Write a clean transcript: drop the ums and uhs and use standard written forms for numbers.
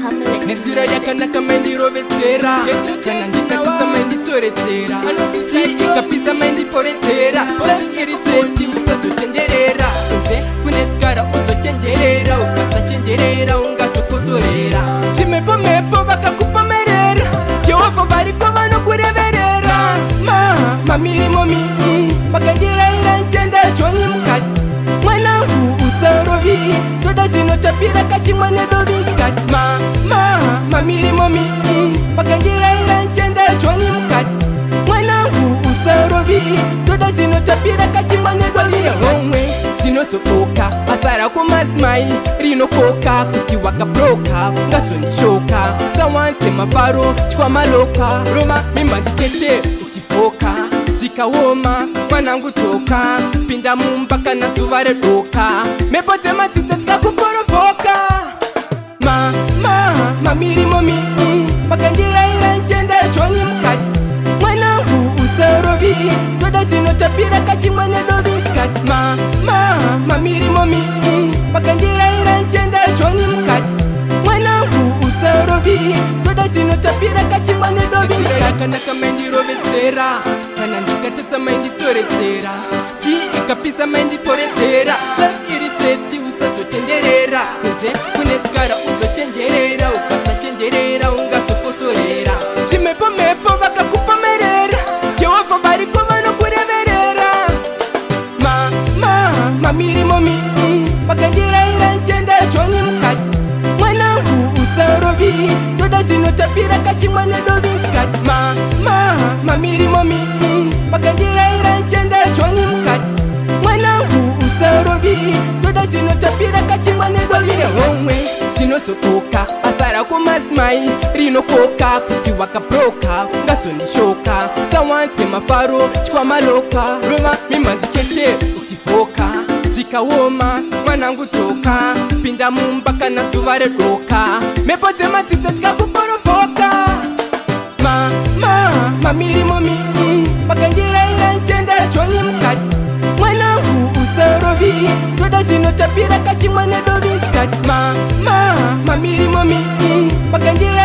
Nenzira yakanaka mendi rovetera kana ndikatsa mendi toretera kapisa mendi poretera iriseti usazotenderera unze kunesikara uzochenjerera ukasachenjerera ungazokozorera chimepo mepo vakakupomerera Jehova variko vanokureverera mamirimo mii vakandiraira njenda joni mukati mwanangu usarovi toda zvinotapira kachimwane dovi mukati mamirimo mii vakandiraira njenda joni mukati mwanangu usarovi toda zvinotapira kachimwane dovi homwe dzinozokoka azara kumazimai rinokoka kuti wakabroka ungazonishoka sawanze mafaro chikwamaloka roma mimba nditete uchifoka zikaoma mwanangu toka pinda mumba kana zuva redoka mepo dzemadzidza dzikakuporopoka mamirimo mii vakandiraira njenda joni mukati mwanangu usarovi toda zvinotapira kachimwane dovi mukati mamirimo mii vakandiraira njenda joni mukati mwanangu usarovi toda zvinotapira kachimwane dovi yakanaka mendirovedzera kana ndikatetsa menditsoredzera ti ikapisa mendiporedzera iri sveti usazotenderera kunze kunesikara uzochenjerera ukasachenjerera ungazokosorera chimepo mepo vakakupomerera Jehova variko vanokureverera mamirimo mii vakandiraira njenda joni mukati mwanangu usarovi toda zvinotapira kachimwane dovi mukati mamirimo mii vakandiraira njenda joni mukati mwanangu usarovi toda zvinotapira kachimwane dovi homwe dzinozokoka azara kumazimai rinokoka kuti wakabroka ungazonishoka sawanze mafaro chikwamaloka roma mimhanzi chete uchifoka zikaoma mwanangu toka pinda mumba kana zuva redoka mepo dzemadzidza dzikakuporopoka mamirimo mii vakandiraira njenda joni mukati mwanangu usarovi toda zvinotapira kachimwane dovi mukati mamirimo mii vakandiraira